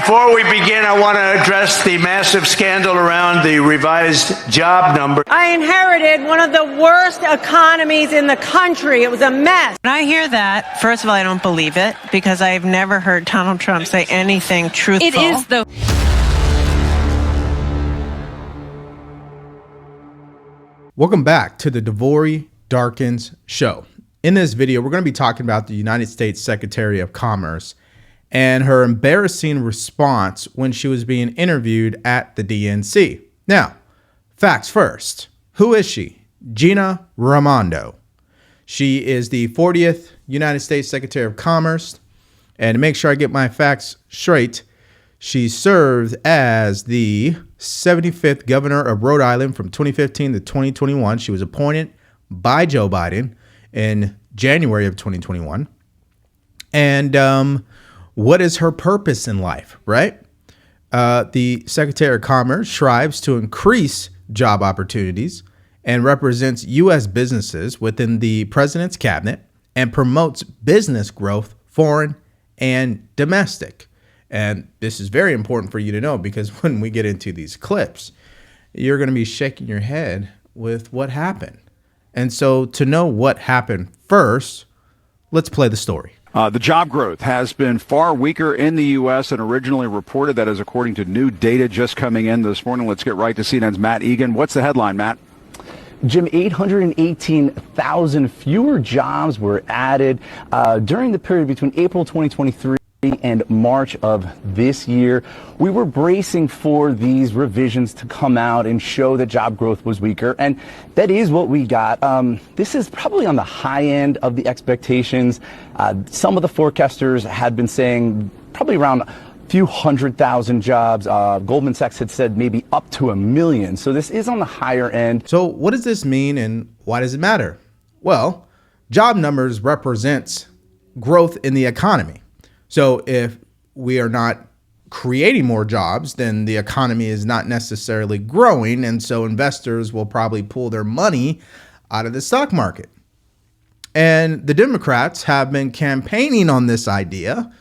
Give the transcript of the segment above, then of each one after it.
Before we begin, I want to address the massive scandal around the revised job number. I inherited one of the worst economies in the country. It was a mess. When I hear that, first of all, I don't believe it because I've never heard Donald Trump say anything truthful. It is, though. Welcome back to the DeVory Darkins Show. In this video, we're going to be talking about the United States Secretary of Commerce and her embarrassing response when she was being interviewed at the DNC. Now, facts first. Who is she? Gina Raimondo. She is the 40th United States Secretary of Commerce. And to make sure I get my facts straight, she served as the 75th governor of Rhode Island from 2015 to 2021. She was appointed by Joe Biden in January of 2021. And what is her purpose in life, right? The Secretary of Commerce strives to increase job opportunities and represents U.S. businesses within the president's cabinet and promotes business growth, foreign and domestic. And this is very important for you to know because when we get into these clips, you're going to be shaking your head with what happened. And so to know what happened first, let's play the story. The job growth has been far weaker in the U.S. than originally reported. That is according to new data just coming in this morning. Let's get right to CNN's Matt Egan. What's the headline, Matt? Jim, 818,000 fewer jobs were added during the period between April 2023 and March of this year. We were bracing for these revisions to come out and show that job growth was weaker, and that is what we got. This is probably on the high end of the expectations. Some of the forecasters had been saying probably around a few 100,000 jobs. Goldman Sachs had said maybe up to 1 million. So this is on the higher end. So what does this mean and why does it matter? Well, job numbers represents growth in the economy. So if we are not creating more jobs, then the economy is not necessarily growing. And so investors will probably pull their money out of the stock market. And the Democrats have been campaigning on this idea,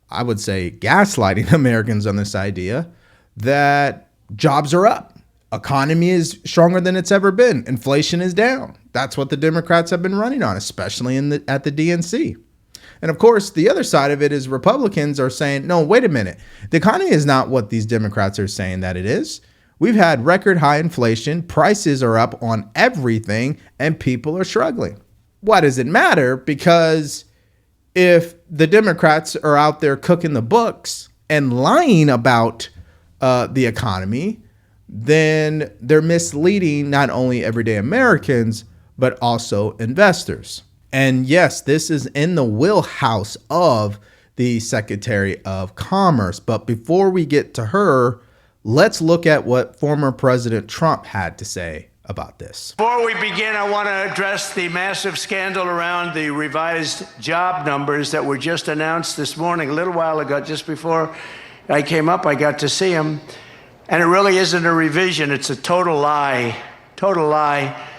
I would say gaslighting Americans on this idea, that jobs are up. Economy is stronger than it's ever been. Inflation is down. That's what the Democrats have been running on, especially at the DNC. And of course, the other side of it is Republicans are saying, no, wait a minute. The economy is not what these Democrats are saying that it is. We've had record high inflation. Prices are up on everything and people are struggling. Why does it matter? Because if the Democrats are out there cooking the books and lying about the economy, then they're misleading not only everyday Americans, but also investors. And yes, this is in the wheelhouse of the Secretary of Commerce. But before we get to her, let's look at what former President Trump had to say about this. Before we begin, I want to address the massive scandal around the revised job numbers that were just announced this morning, a little while ago. Just before I came up, I got to see them. And it really isn't a revision. It's a total lie. Total lie.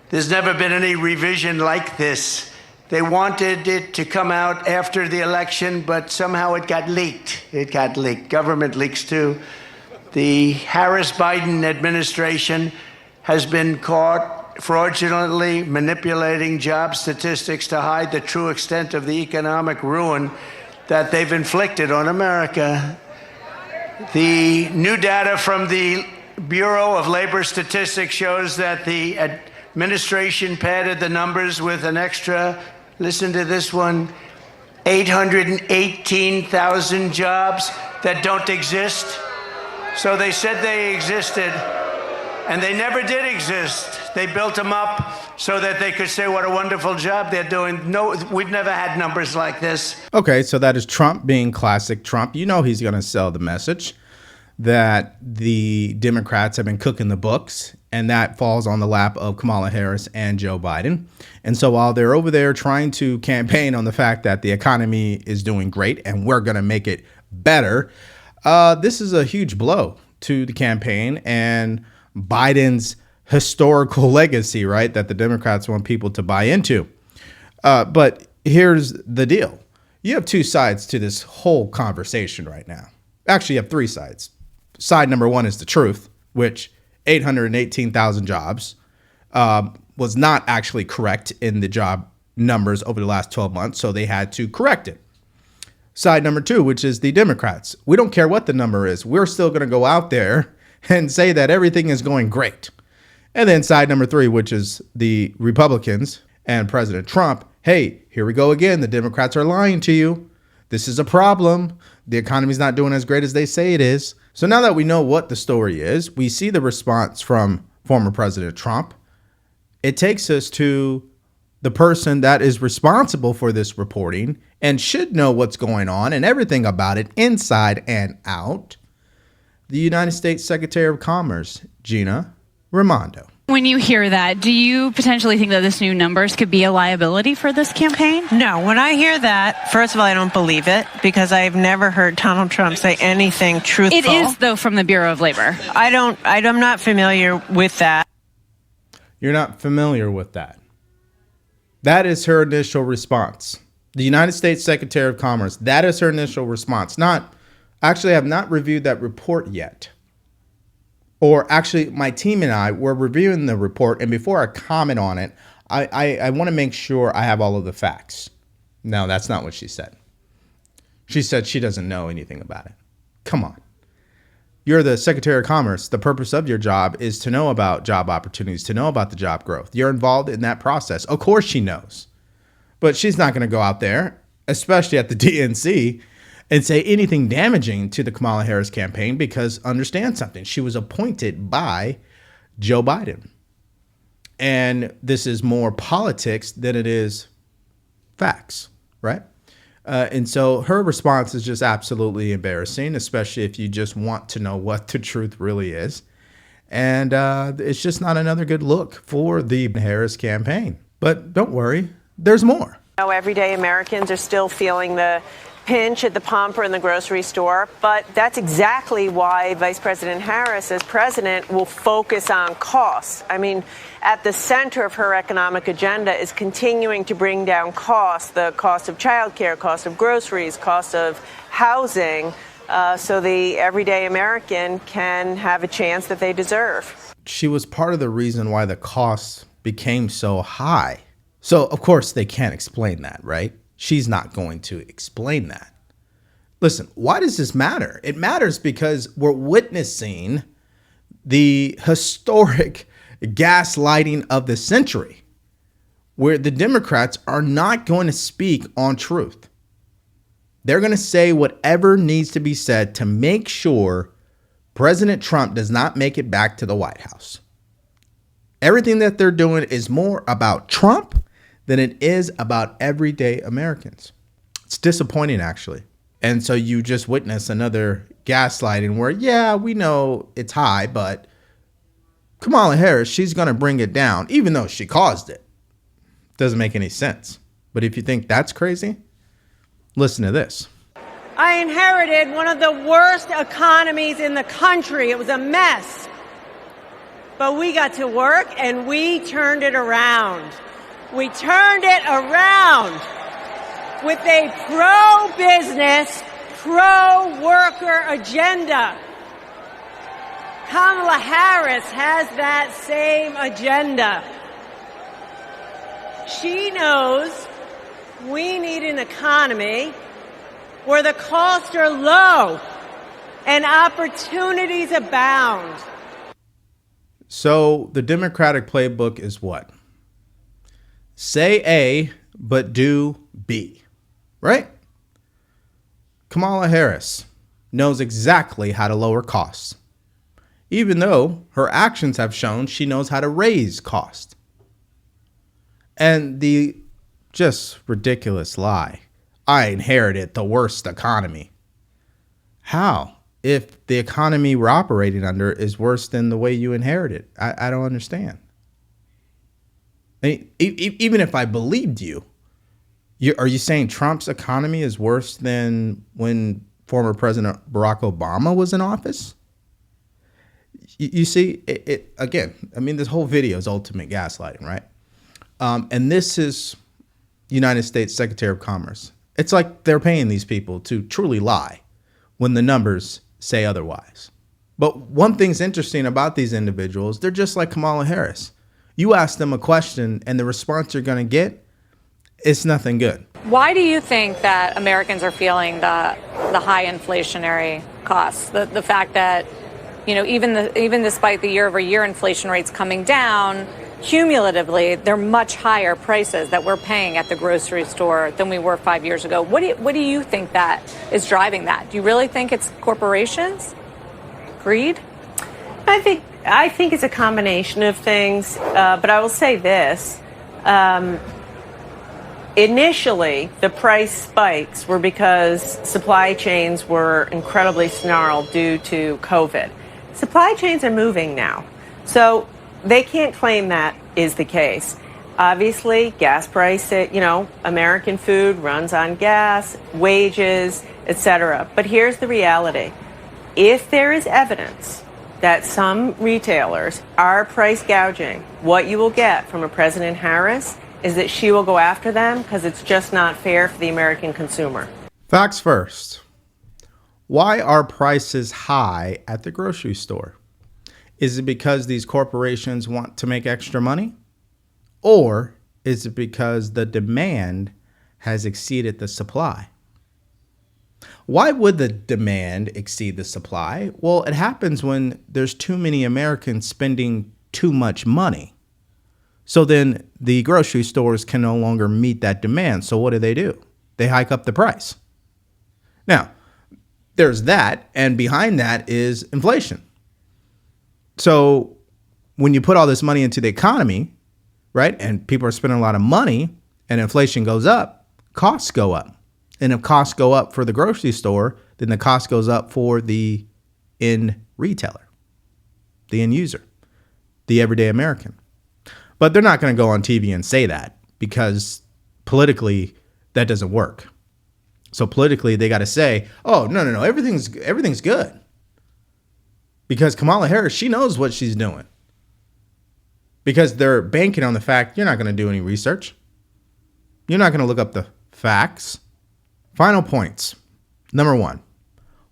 There's never been any revision like this. They wanted it to come out after the election, but somehow it got leaked. It got leaked. Government leaks too. The Harris-Biden administration has been caught fraudulently manipulating job statistics to hide the true extent of the economic ruin that they've inflicted on America. The new data from the Bureau of Labor Statistics shows that the administration padded the numbers with an extra, listen to this one, 818,000 jobs that don't exist. So they said they existed, and they never did exist. They built them up so that they could say what a wonderful job they're doing. No, we've never had numbers like this. Okay, so that is Trump being classic Trump. You know he's going to sell the message that the Democrats have been cooking the books, and that falls on the lap of Kamala Harris and Joe Biden. And so while they're over there trying to campaign on the fact that the economy is doing great and we're going to make it better, this is a huge blow to the campaign and Biden's historical legacy, right, that the Democrats want people to buy into. But here's the deal. You have two sides to this whole conversation right now. Actually, you have three sides. Side number one is the truth, which 818,000 jobs was not actually correct in the job numbers over the last 12 months, so they had to correct it. Side number two, which is the Democrats. We don't care what the number is. We're still going to go out there and say that everything is going great. And then side number three, which is the Republicans and President Trump. Hey, here we go again. The Democrats are lying to you. This is a problem. The economy's not doing as great as they say it is. So now that we know what the story is, we see the response from former President Trump. It takes us to the person that is responsible for this reporting and should know what's going on and everything about it inside and out, the United States Secretary of Commerce, Gina Raimondo. When you hear that, do you potentially think that this new numbers could be a liability for this campaign? No, when I hear that, first of all, I don't believe it because I've never heard Donald Trump say anything truthful. It is, though, from the Bureau of Labor. I'm not familiar with that. You're not familiar with that. That is her initial response. The United States Secretary of Commerce, that is her initial response. Actually, I have not reviewed that report yet. Or actually, my team and I were reviewing the report, and before I comment on it, I want to make sure I have all of the facts. No, that's not what she said. She said she doesn't know anything about it. Come on. You're the Secretary of Commerce. The purpose of your job is to know about job opportunities, to know about the job growth. You're involved in that process. Of course she knows. But she's not going to go out there, especially at the DNC, and say anything damaging to the Kamala Harris campaign because understand something. She was appointed by Joe Biden. And this is more politics than it is facts, right? And so her response is just absolutely embarrassing, especially if you just want to know what the truth really is. And it's just not another good look for the Harris campaign. But don't worry, there's more. Everyday Americans are still feeling the pinch at the pump or in the grocery store, but that's exactly why Vice President Harris, as president, will focus on costs. I mean, at the center of her economic agenda is continuing to bring down costs, the cost of childcare, cost of groceries, cost of housing, so the everyday American can have a chance that they deserve. She was part of the reason why the costs became so high. So, of course, they can't explain that, right? She's not going to explain that. Listen, why does this matter? It matters because we're witnessing the historic gaslighting of the century, where the Democrats are not going to speak on truth. They're going to say whatever needs to be said to make sure President Trump does not make it back to the White House. Everything that they're doing is more about Trump than it is about everyday Americans. It's disappointing, actually. And so you just witness another gaslighting where, yeah, we know it's high, but Kamala Harris, she's going to bring it down, even though she caused it. Doesn't make any sense. But if you think that's crazy, listen to this. I inherited one of the worst economies in the country. It was a mess. But we got to work and we turned it around. We turned it around with a pro-business, pro-worker agenda. Kamala Harris has that same agenda. She knows we need an economy where the costs are low and opportunities abound. So the Democratic playbook is what? Say A, but do B, right? Kamala Harris knows exactly how to lower costs, even though her actions have shown she knows how to raise costs. And the just ridiculous lie, I inherited the worst economy. How? If the economy we're operating under is worse than the way you inherited? I don't understand. I mean, even if I believed you, are you saying Trump's economy is worse than when former President Barack Obama was in office? You see, again, I mean, this whole video is ultimate gaslighting, right? And this is United States Secretary of Commerce. It's like they're paying these people to truly lie when the numbers say otherwise. But one thing's interesting about these individuals, they're just like Kamala Harris. You ask them a question and the response you're going to get, it's nothing good. Why do you think that Americans are feeling the high inflationary costs? The fact that, even despite the year-over-year inflation rates coming down, cumulatively, they're much higher prices that we're paying at the grocery store than we were 5 years ago. What do you think that is driving that? Do you really think it's corporations? Greed? I think it's a combination of things, but I will say this. Initially, the price spikes were because supply chains were incredibly snarled due to COVID. Supply chains are moving now, so they can't claim that is the case. Obviously, gas price, American food runs on gas, wages, etc. But here's the reality. If there is evidence that some retailers are price gouging, what you will get from a President Harris is that she will go after them because it's just not fair for the American consumer. Facts first. Why are prices high at the grocery store? Is it because these corporations want to make extra money? Or is it because the demand has exceeded the supply? Why would the demand exceed the supply? Well, it happens when there's too many Americans spending too much money. So then the grocery stores can no longer meet that demand. So what do? They hike up the price. Now, there's that, and behind that is inflation. So when you put all this money into the economy, right, and people are spending a lot of money and inflation goes up, costs go up. And if costs go up for the grocery store, then the cost goes up for the end retailer, the end user, the everyday American. But they're not going to go on TV and say that because politically that doesn't work. So politically they got to say, oh, no, everything's good. Because Kamala Harris, she knows what she's doing. Because they're banking on the fact you're not going to do any research. You're not going to look up the facts. Final points. Number one,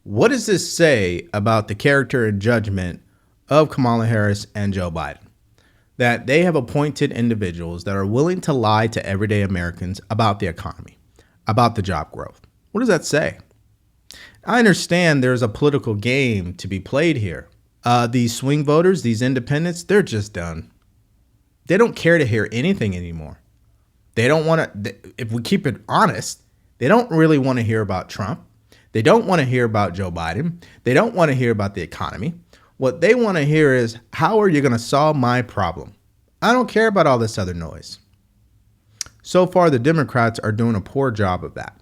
what does this say about the character and judgment of Kamala Harris and Joe Biden? That they have appointed individuals that are willing to lie to everyday Americans about the economy, about the job growth. What does that say? I understand there's a political game to be played here. These swing voters, these independents, they're just done. They don't care to hear anything anymore. They don't want to, if we keep it honest, they don't really want to hear about Trump. They don't want to hear about Joe Biden. They don't want to hear about the economy. What they want to hear is, how are you going to solve my problem? I don't care about all this other noise. So far, the Democrats are doing a poor job of that.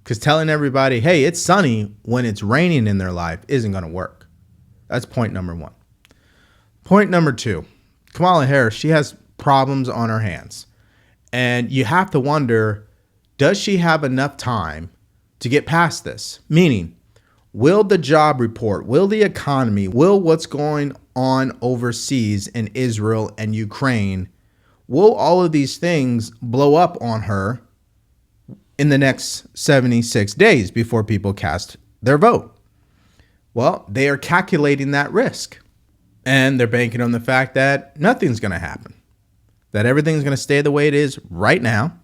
Because telling everybody, hey, it's sunny when it's raining in their life isn't going to work. That's point number one. Point number two, Kamala Harris, she has problems on her hands. And you have to wonder, does she have enough time to get past this? Meaning, will the job report, will the economy, will what's going on overseas in Israel and Ukraine, will all of these things blow up on her in the next 76 days before people cast their vote? Well, they are calculating that risk. And they're banking on the fact that nothing's going to happen. That everything's going to stay the way it is right now.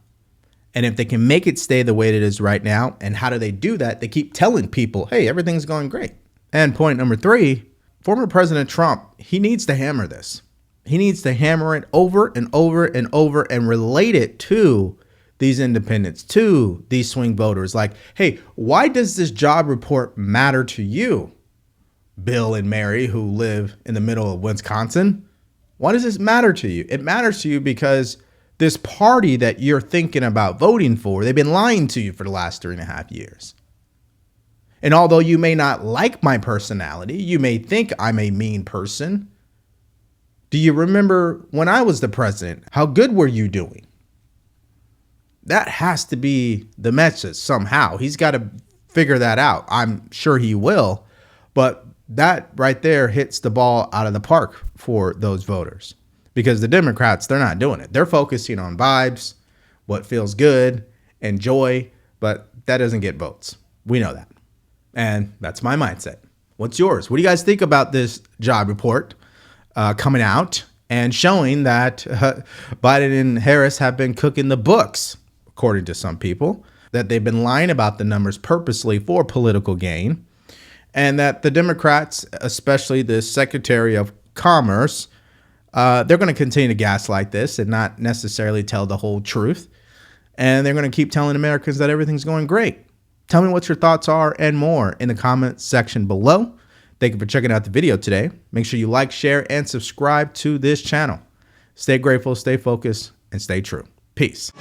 And if they can make it stay the way it is right now, and how do they do that? They keep telling people, hey, everything's going great. And point number three, former President Trump, he needs to hammer this. He needs to hammer it over and over and over and relate it to these independents, to these swing voters. Like, hey, why does this job report matter to you, Bill and Mary, who live in the middle of Wisconsin? Why does this matter to you? It matters to you because this party that you're thinking about voting for, they've been lying to you for the last 3.5 years. And although you may not like my personality, you may think I'm a mean person. Do you remember when I was the president? How good were you doing? That has to be the message somehow. He's got to figure that out. I'm sure he will. But that right there hits the ball out of the park for those voters. Because the Democrats, they're not doing it. They're focusing on vibes, what feels good, and joy, but that doesn't get votes. We know that. And that's my mindset. What's yours? What do you guys think about this job report coming out and showing that Biden and Harris have been cooking the books, according to some people, that they've been lying about the numbers purposely for political gain, and that the Democrats, especially the Secretary of Commerce, they're going to continue to gaslight this and not necessarily tell the whole truth. And they're going to keep telling Americans that everything's going great. Tell me what your thoughts are and more in the comments section below. Thank you for checking out the video today. Make sure you like, share, and subscribe to this channel. Stay grateful, stay focused, and stay true. Peace.